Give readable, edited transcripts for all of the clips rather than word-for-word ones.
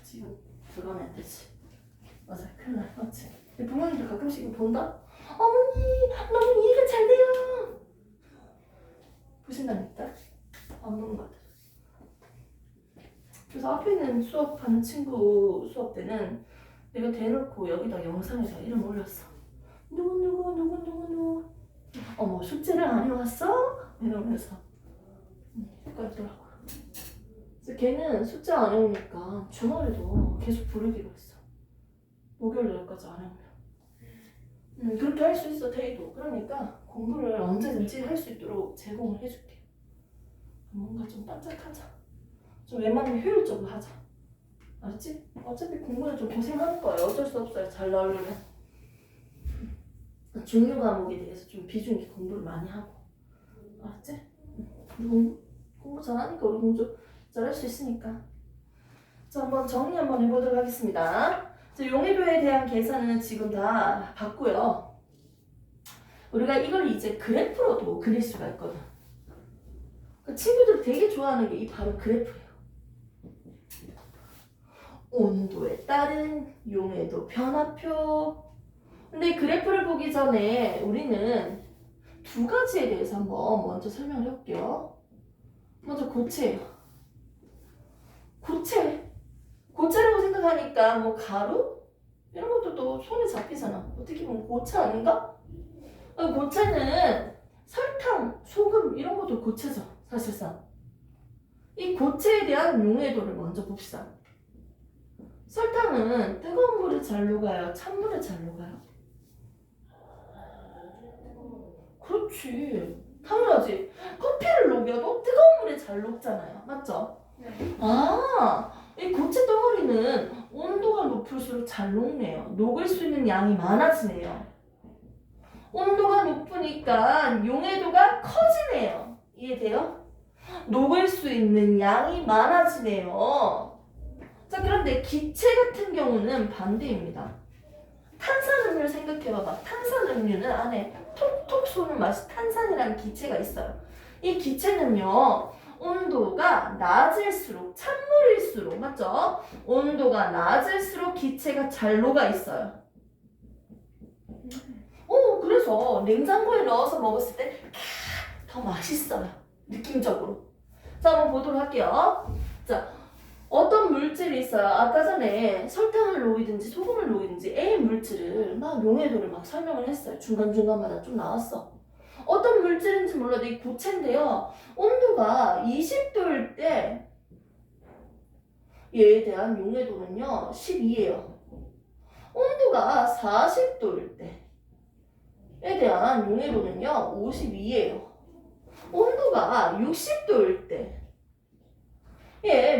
지금 들어가면 안 되지. 맞아, 큰일 나. 맞지? 부모님들 가끔씩 이거 본다? 어머니, 너무 이해가 잘 돼요. 보신다니까? 안 보는 것 같아. 그래서 앞에 있는 수업하는 친구 수업 때는 내가 대놓고 여기다 영상에다 이름 올렸어. 누구. 어머, 숙제를 안 해왔어? 이러면서. 헷갈리더라고. 그래서 걔는 숙제 안 해오니까 주말에도 계속 부르기로 했어. 목요일 날까지 안 해오면. 그렇게 할 수 있어, 테이도. 그러니까 공부를 언제든지 할 수 있도록 제공을 해줄게. 뭔가 좀 반짝하자. 좀 웬만하면 효율적으로 하자. 알았지? 어차피 공부는 좀 고생하는 거예요. 어쩔 수 없어요. 잘 나오려면. 중요 과목에 대해서 좀 비중 있게 공부를 많이 하고. 알았지? 공부 잘하니까 우리 공부 잘할 수 있으니까. 자, 한번 정리 한번 해보도록 하겠습니다. 자, 용해도에 대한 계산은 지금 다 봤고요. 우리가 이걸 이제 그래프로도 그릴 수가 있거든. 그 친구들 되게 좋아하는 게 이 바로 그래프예요. 온도에 따른 용해도 변화표. 근데 이 그래프를 보기 전에 우리는 두 가지에 대해서 한번 먼저 설명을 해볼게요. 먼저 고체예요. 고체라고 생각하니까 뭐 가루? 이런 것도 또 손에 잡히잖아. 어떻게 보면 고체 아닌가? 고체는 설탕, 소금 이런 것도 고체죠. 사실상. 이 고체에 대한 용해도를 먼저 봅시다. 설탕은 뜨거운 물에 잘 녹아요? 찬물에 잘 녹아요? 그렇지. 당연하지. 커피를 녹여도 뜨거운 물에 잘 녹잖아요. 맞죠? 네. 이 고체 덩어리는 온도가 높을수록 잘 녹네요. 녹을 수 있는 양이 많아지네요. 온도가 높으니까 용해도가 커지네요. 이해돼요? 녹을 수 있는 양이 많아지네요. 자, 그런데 기체 같은 경우는 반대입니다. 탄산음료를 생각해봐봐. 탄산음료는 안에 톡톡 쏘는 맛이 탄산이라는 기체가 있어요. 이 기체는요, 온도가 낮을수록, 찬물일수록, 맞죠? 온도가 낮을수록 기체가 잘 녹아 있어요. 그래서 냉장고에 넣어서 먹었을 때 더 맛있어요. 느낌적으로. 자, 한번 보도록 할게요. 자, 어떤 물질이 있어요? 아까 전에 설탕을 녹이든지 소금을 녹이든지 A 물질을 막 용해도를 막 설명을 했어요. 중간중간마다 좀 나왔어. 어떤 물질인지 몰라도 이 고체인데요. 온도가 20도일 때 얘에 대한 용해도는요 12예요. 온도가 40도일 때에 대한 용해도는요 52예요. 온도가 60도일 때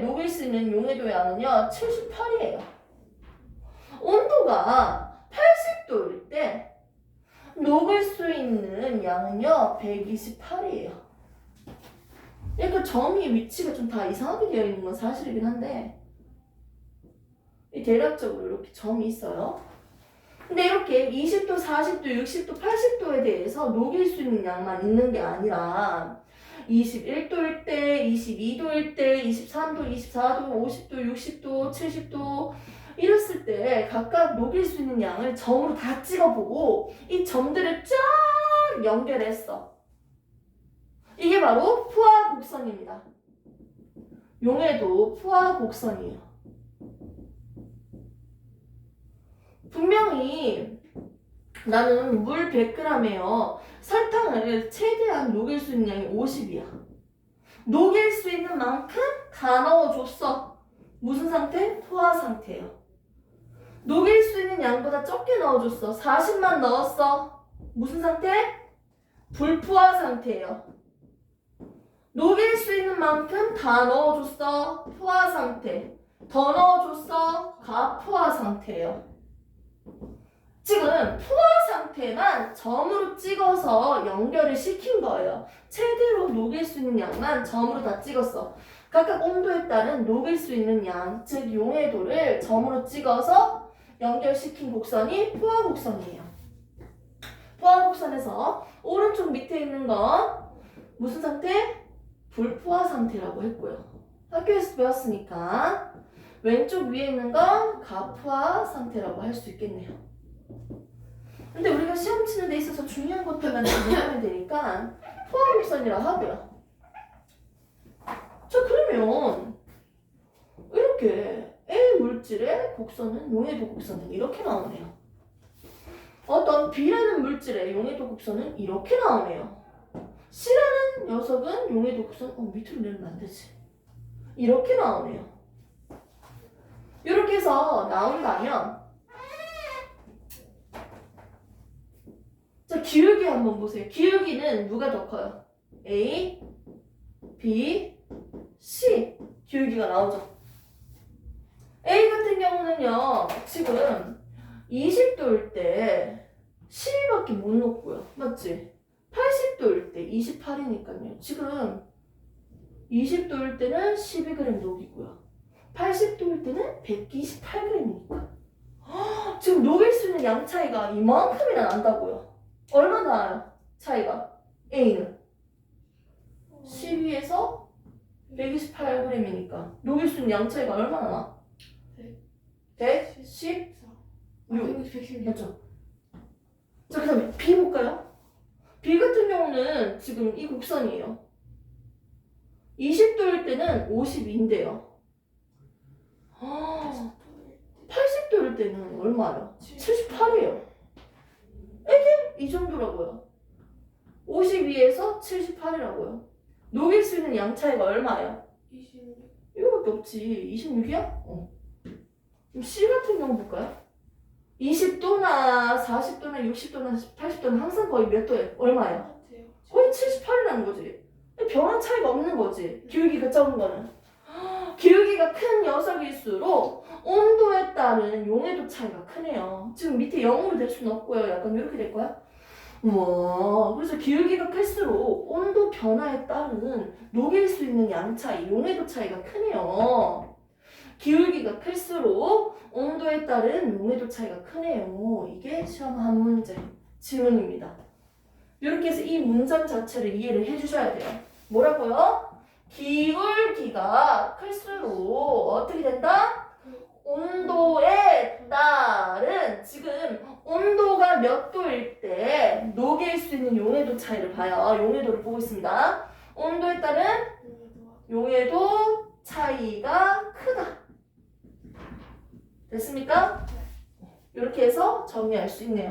녹일 수 있는 용해도의 양은요 78이에요. 온도가 80도일 때 녹을 수 있는 양은요 128이에요. 그러니까 점이 위치가 좀 다 이상하게 되어 있는 건 사실이긴 한데 대략적으로 이렇게 점이 있어요. 근데 이렇게 20도, 40도, 60도, 80도에 대해서 녹일 수 있는 양만 있는 게 아니라 21도일 때, 22도일 때, 23도, 24도, 50도, 60도, 70도 이랬을 때 각각 녹일 수 있는 양을 점으로 다 찍어보고 이 점들을 쫙 연결했어. 이게 바로 포화 곡선입니다. 용해도 포화 곡선이에요. 분명히 나는 물 100g에요. 설탕을 최대한 녹일 수 있는 양이 50이야. 녹일 수 있는 만큼 다 넣어줬어. 무슨 상태? 포화 상태예요. 녹일 수 있는 양보다 적게 넣어줬어. 40만 넣었어. 무슨 상태? 불포화 상태예요. 녹일 수 있는 만큼 다 넣어줬어. 포화 상태. 더 넣어줬어. 가포화 상태예요. 지금 포화 상태만 점으로 찍어서 연결을 시킨 거예요. 최대로 녹일 수 있는 양만 점으로 다 찍었어. 각각 온도에 따른 녹일 수 있는 양, 즉 용해도를 점으로 찍어서 연결시킨 곡선이 포화 곡선이에요. 포화 곡선에서 오른쪽 밑에 있는 건 무슨 상태? 불포화 상태라고 했고요. 학교에서 배웠으니까 왼쪽 위에 있는 건 가푸아 상태라고 할 수 있겠네요. 근데 우리가 시험 치는 데 있어서 중요한 것들만 정리하면 되니까 포화곡선이라 하고요. 자, 그러면 이렇게 A 물질의 곡선은 용해도 곡선은 이렇게 나오네요. 어떤 B라는 물질의 용해도 곡선은 이렇게 나오네요. C라는 녀석은 용해도 곡선 밑으로 내리면 안 되지. 이렇게 나오네요. 이렇게 해서 나온다면 자, 기울기 한번 보세요. 기울기는 누가 더 커요? A, B, C 기울기가 나오죠. A 같은 경우는요, 지금 20도일 때 12밖에 못 놓고요. 맞지? 80도일 때 28이니까요. 지금 20도일 때는 12g 녹이고요. 80도일 때는 128g이니까. 지금 녹일 수 있는 양 차이가 이만큼이나 난다고요. 얼마나 나요? 차이가? A는 12에서 128g이니까 녹일 수 있는 양 차이가 얼마나 나? 116. 맞죠? 자, 그 다음에 B 볼까요? B 같은 경우는 지금 이 곡선이에요. 20도일 때는 52인데요. 80도일 때는 얼마요? 78이에요. 이게 이 정도라고요. 52에서 78이라고요. 녹일 수 있는 양 차이가 얼마예요? 26. 이거밖에 없지. 26이야? 그럼 C 같은 경우 볼까요? 20도나 40도나 60도나 80도는 항상 거의 몇 도에 얼마예요? 거의 78이라는 거지. 변화 차이가 없는 거지. 기울기가 적은 거는. 기울기가 큰 녀석일수록 온도에 따른 용해도 차이가 크네요. 지금 밑에 0으로 될 수는 없고요. 약간 이렇게 될 거야. 그래서 기울기가 클수록 온도 변화에 따른 녹일 수 있는 양 차이, 용해도 차이가 크네요. 기울기가 클수록 온도에 따른 용해도 차이가 크네요. 이게 시험 한 문제 질문입니다. 이렇게 해서 이 문장 자체를 이해를 해주셔야 돼요. 뭐라고요? 기울기가 클수록 어떻게 된다? 온도에 따른 지금 온도가 몇 도일 때 녹일 수 있는 용해도 차이를 봐요. 용해도를 보고 있습니다. 온도에 따른 용해도 차이가 크다. 됐습니까? 이렇게 해서 정리할 수 있네요.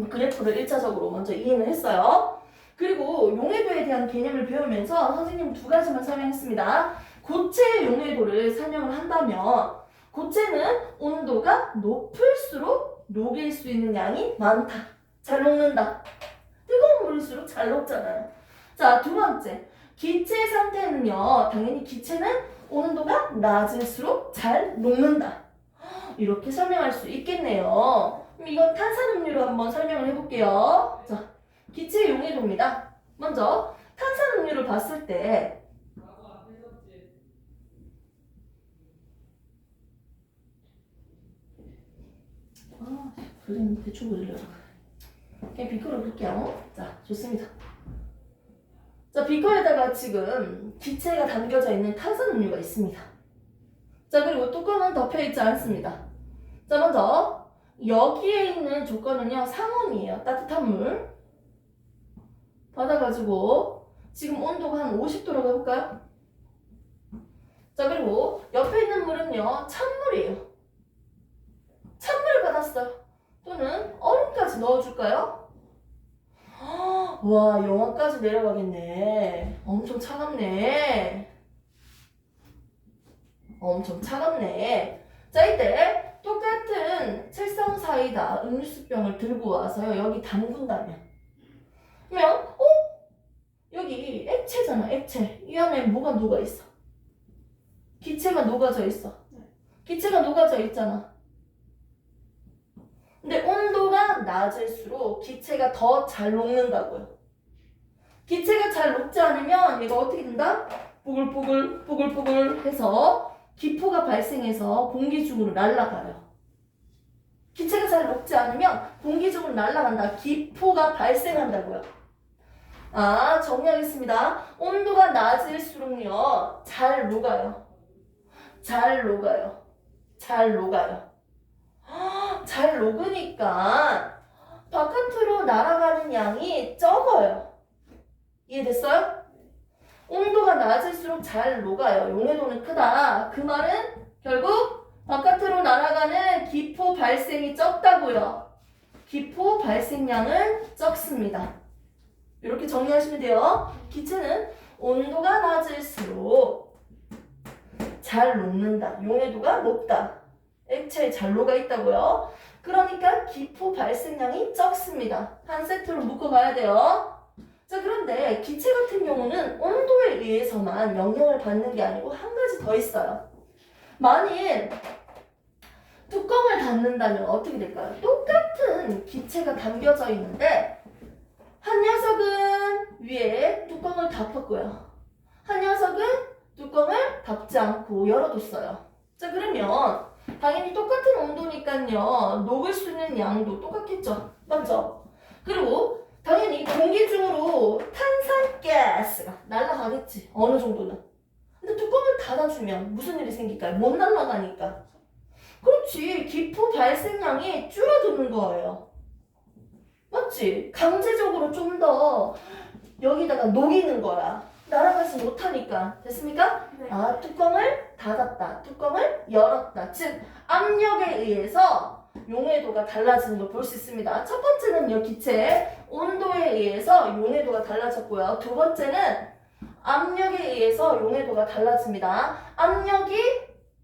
그래프를 1차적으로 먼저 이해는 했어요. 그리고 용해도에 대한 개념을 배우면서 선생님 두 가지만 설명했습니다. 고체의 용해도를 설명을 한다면 고체는 온도가 높을수록 녹일 수 있는 양이 많다. 잘 녹는다. 뜨거운 물일수록 잘 녹잖아요. 자, 두 번째. 기체 상태는요. 당연히 기체는 온도가 낮을수록 잘 녹는다. 이렇게 설명할 수 있겠네요. 그럼 이건 탄산음료로 한번 설명을 해볼게요. 자, 기체의 용해도입니다. 먼저 탄산음료를 봤을 때 그림 대충 그리려고 그냥 비커를 볼게요. 자, 좋습니다. 자, 비커에다가 지금 기체가 담겨져 있는 탄산음료가 있습니다. 자, 그리고 뚜껑은 덮여있지 않습니다. 자, 먼저 여기에 있는 조건은요, 상온이에요. 따뜻한 물 받아가지고 지금 온도가 한 50도라고 해볼까요? 자, 그리고 옆에 있는 물은요, 찬물이에요. 찬물을 받았어요. 또는 얼음까지 넣어줄까요? 와, 영하까지 내려가겠네. 엄청 차갑네. 엄청 차갑네. 자, 이때 똑같은 칠성 사이다 음료수병을 들고 와서요, 여기 담근다면 그러면 여기 액체잖아, 액체. 이 안에 뭐가 녹아있어? 기체가 녹아져 있어. 기체가 녹아져 있잖아. 근데 온도가 낮을수록 기체가 더 잘 녹는다고요. 기체가 잘 녹지 않으면 얘가 어떻게 된다? 뽀글뽀글 뽀글뽀글 해서 기포가 발생해서 공기 중으로 날아가요. 기체가 잘 녹지 않으면 공기 중으로 날아간다. 기포가 발생한다고요. 정리하겠습니다. 온도가 낮을수록요, 잘 녹아요. 잘 녹아요. 잘 녹아요. 잘 녹으니까 바깥으로 날아가는 양이 적어요. 이해됐어요? 온도가 낮을수록 잘 녹아요. 용해도는 크다. 그 말은 결국 바깥으로 날아가는 기포 발생이 적다고요. 기포 발생량은 적습니다. 이렇게 정리하시면 돼요. 기체는 온도가 낮을수록 잘 녹는다. 용해도가 높다. 액체에 잘 녹아 있다고요. 그러니까 기포 발생량이 적습니다. 한 세트로 묶어가야 돼요. 자, 그런데 기체 같은 경우는 온도에 의해서만 영향을 받는 게 아니고 한 가지 더 있어요. 만일 뚜껑을 닫는다면 어떻게 될까요? 똑같은 기체가 담겨져 있는데 한 녀석은 위에 뚜껑을 덮었고요. 한 녀석은 뚜껑을 덮지 않고 열어뒀어요. 자, 그러면 당연히 똑같은 온도니까요. 녹을 수 있는 양도 똑같겠죠. 맞죠? 그리고 당연히 공기 중으로 탄산가스가 날아가겠지. 어느 정도는. 근데 뚜껑을 닫아주면 무슨 일이 생길까요? 못 날아가니까. 그렇지. 기포 발생량이 줄어드는 거예요. 맞지? 강제적으로 좀 더 여기다가 녹이는 거야. 날아가지 못하니까. 됐습니까? 네. 아, 뚜껑을 닫았다. 뚜껑을 열었다. 즉, 압력에 의해서 용해도가 달라지는 걸 볼 수 있습니다. 첫 번째는요, 기체의 온도에 의해서 용해도가 달라졌고요. 두 번째는 압력에 의해서 용해도가 달라집니다. 압력이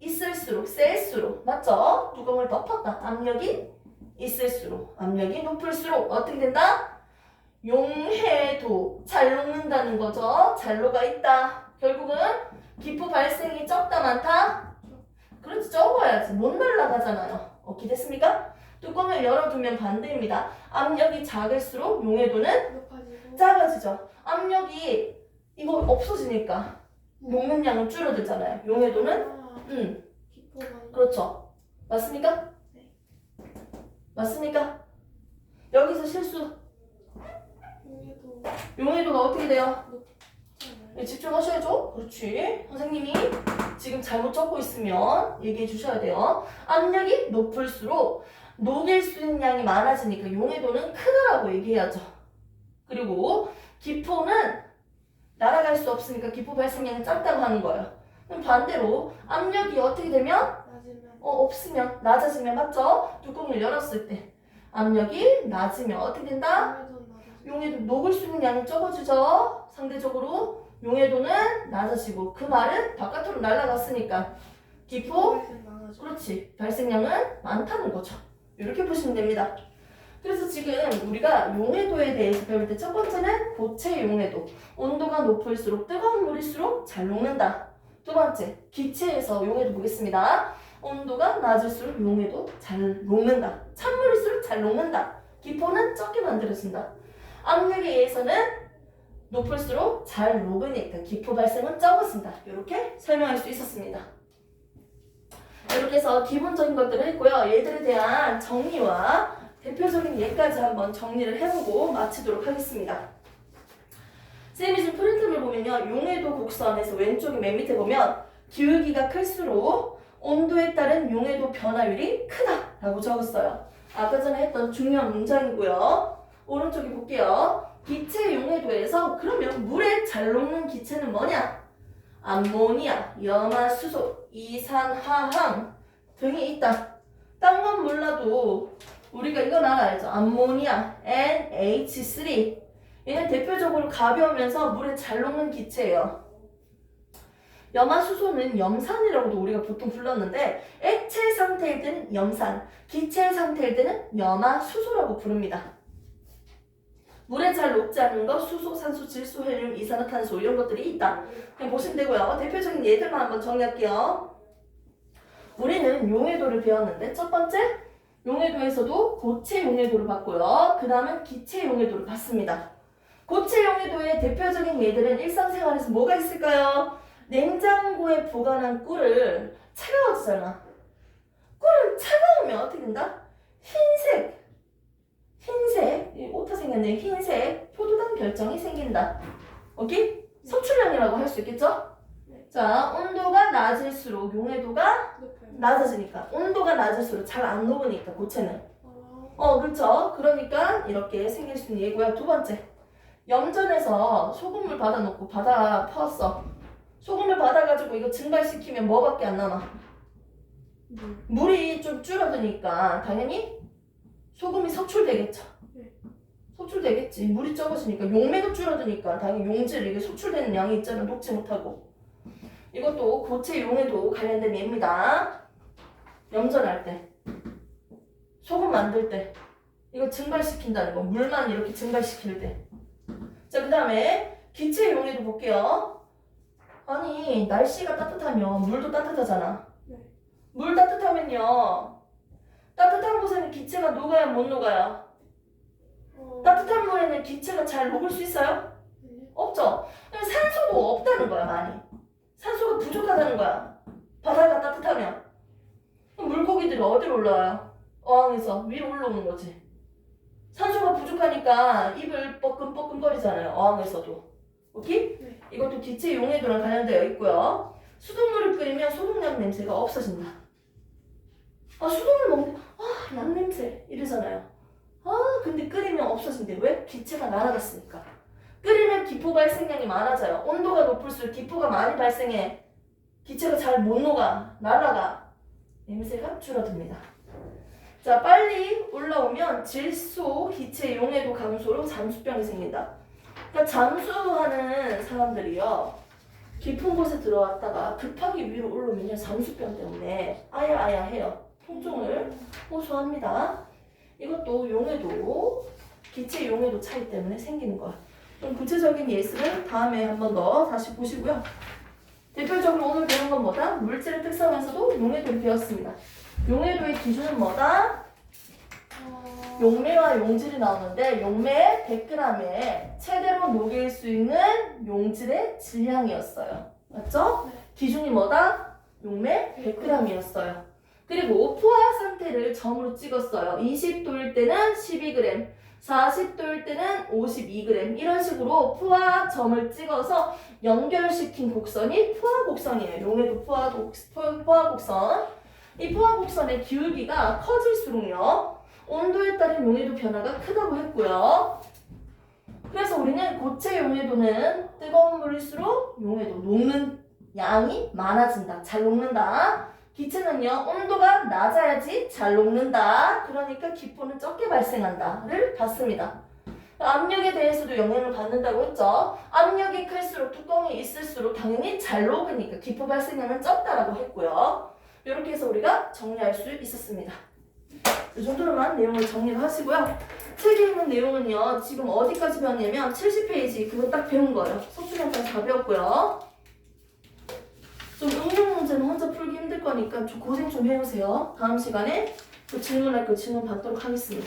있을수록, 셀수록, 맞죠? 뚜껑을 덮었다. 압력이 있을수록, 압력이 높을수록 어떻게 된다? 용해도, 잘 녹는다는 거죠. 잘 녹아 있다. 결국은 기포 발생이 적다, 많다? 그렇지, 적어야지. 못 날아가잖아요. 오케이, 됐습니까? 뚜껑을 열어두면 반대입니다. 압력이 작을수록 용해도는 높아지고 작아지죠. 압력이 이거 없어지니까 녹는 양은 줄어들잖아요. 용해도는 기포가 그렇죠. 맞습니까? 네. 맞습니까? 여기서 실수. 용해도 용해도가 어떻게 돼요? 높잖아요. 네, 집중하셔야죠. 그렇지. 선생님이 지금 잘못 적고 있으면 얘기해 주셔야 돼요. 압력이 높을수록 녹일 수 있는 양이 많아지니까 용해도는 크다라고 얘기해야죠. 그리고 기포는 날아갈 수 없으니까 기포 발생량이 작다고 하는 거예요. 그럼 반대로 압력이 어떻게 되면 낮으면 없으면 낮아지면 맞죠? 뚜껑을 열었을 때 압력이 낮으면 어떻게 된다? 용해도 낮아지고 용해도 녹을 수 있는 양이 적어지죠. 상대적으로 용해도는 낮아지고 그 말은 바깥으로 날아갔으니까 기포 발생 많아지고 그렇지 발생량은 많다는 거죠. 이렇게 보시면 됩니다. 그래서 지금 우리가 용해도에 대해서 배울 때 첫 번째는 고체 용해도. 온도가 높을수록 뜨거운 물일수록 잘 녹는다. 두 번째, 기체에서 용해도 보겠습니다. 온도가 낮을수록 용해도 잘 녹는다. 찬물일수록 잘 녹는다. 기포는 적게 만들어진다. 압력에 의해서는 높을수록 잘 녹으니까 기포 발생은 적어진다. 이렇게 설명할 수 있었습니다. 이렇게 해서 기본적인 것들을 했고요. 얘들에 대한 정리와 대표적인 예까지 한번 정리를 해보고 마치도록 하겠습니다. 쌤이 지금 프린트를 보면요. 용해도 곡선에서 왼쪽에 맨 밑에 보면 기울기가 클수록 온도에 따른 용해도 변화율이 크다라고 적었어요. 아까 전에 했던 중요한 문장이고요. 오른쪽에 볼게요. 기체 용해도에서 그러면 물에 잘 녹는 기체는 뭐냐? 암모니아, 염화수소, 이산화황 등이 있다. 딴 건 몰라도 우리가 이건 알아야죠. 암모니아, NH3. 얘는 대표적으로 가벼우면서 물에 잘 녹는 기체예요. 염화수소는 염산이라고도 우리가 보통 불렀는데 액체 상태일 때는 염산, 기체 상태일 때는 염화수소라고 부릅니다. 물에 잘 녹지 않는 것, 수소, 산소, 질소, 헬륨, 이산화탄소 이런 것들이 있다. 그냥 보시면 되고요. 대표적인 예들만 한번 정리할게요. 우리는 용해도를 배웠는데 첫 번째 용해도에서도 고체 용해도를 봤고요. 그 다음은 기체 용해도를 봤습니다. 고체 용해도의 대표적인 예들은 일상생활에서 뭐가 있을까요? 냉장고에 보관한 꿀을 차가워지잖아. 꿀을 차가우면 어떻게 된다? 흰색 오타 생겼네. 흰색 표도당 결정이 생긴다. 오케이? 섭출량이라고 할 수 있겠죠? 자, 온도가 낮을수록 용해도가 높아요. 낮아지니까 온도가 낮을수록 잘 안 녹으니까 고체는 아, 그렇죠. 그러니까 이렇게 생길 수 있는 예고야. 두 번째, 염전에서 소금물 받아놓고 받아 퍼왔어. 소금을 받아가지고 이거 증발시키면 뭐밖에 안 남아? 물. 물이 좀 줄어드니까 당연히 소금이 석출되겠죠. 네. 석출되겠지. 물이 적어지니까 용매도 줄어드니까 당연히 용질 이게 속출되는 양이 있잖아. 녹지 못하고. 이것도 고체 용해도 관련된 예입니다. 염전할 때, 소금 만들 때, 이거 증발시킨다는 거. 물만 이렇게 증발시킬 때. 자, 그 다음에 기체 용해도 볼게요. 아니, 날씨가 따뜻하면 물도 따뜻하잖아. 네. 물 따뜻하면요. 따뜻한 곳에는 기체가 녹아야 못 녹아요. 따뜻한 물에는 기체가 잘 녹을 수 있어요? 네. 없죠. 그럼 산소도 없다는 거야, 많이. 산소가 부족하다는 거야. 바다가 따뜻하면. 그럼 물고기들이 어디로 올라와요? 어항에서 위로 올라오는 거지. 산소가 부족하니까 입을 뻐끔뻐끔거리잖아요, 어항에서도. 오케이? 네. 이것도 기체 용해도랑 관련되어 있고요. 수돗물을 끓이면 소독약 냄새가 없어진다. 아, 수돗물 먹는 약 냄새 이러잖아요. 근데 끓이면 없어진대. 왜? 기체가 날아갔으니까. 끓이면 기포 발생량이 많아져요. 온도가 높을수록 기포가 많이 발생해. 기체가 잘 못 녹아. 날아가. 냄새가 줄어듭니다. 자, 빨리 올라오면 질소, 기체 용해도 감소로 잠수병이 생긴다. 그러니까 잠수하는 사람들이요. 깊은 곳에 들어왔다가 급하게 위로 올라오면 잠수병 때문에 아야아야 해요. 통증을 호소합니다. 이것도 용해도, 기체 용해도 차이 때문에 생기는 거야. 좀 구체적인 예시를 다음에 한 번 더 다시 보시고요. 대표적으로 오늘 배운 건 뭐다? 물질의 특성에서도 용해도를 배웠습니다. 용해도의 기준은 뭐다? 용매와 용질이 나오는데 용매 100g에 최대로 녹일 수 있는 용질의 질량이었어요. 맞죠? 네. 기준이 뭐다? 용매 100g이었어요. 그리고 포화 상태를 점으로 찍었어요. 20도일 때는 12g, 40도일 때는 52g 이런 식으로 포화 점을 찍어서 연결시킨 곡선이 포화 곡선이에요. 용해도 포화 곡선. 이 포화 곡선의 기울기가 커질수록요. 온도에 따른 용해도 변화가 크다고 했고요. 그래서 우리는 고체 용해도는 뜨거운 물일수록 용해도 녹는 양이 많아진다. 잘 녹는다. 기체는요. 온도가 낮아야지 잘 녹는다. 그러니까 기포는 적게 발생한다를 봤습니다. 압력에 대해서도 영향을 받는다고 했죠. 압력이 클수록 뚜껑이 있을수록 당연히 잘 녹으니까 기포 발생량은 적다라고 했고요. 이렇게 해서 우리가 정리할 수 있었습니다. 이 정도로만 내용을 정리를 하시고요. 책에 있는 내용은요. 지금 어디까지 배웠냐면 70페이지 그거 딱 배운 거예요. 속수량까지 다 배웠고요. 좀 응용 문제는 혼자 풀기 힘들 거니까 좀 고생 좀 해보세요. 다음 시간에 또 질문할 거 질문 받도록 하겠습니다.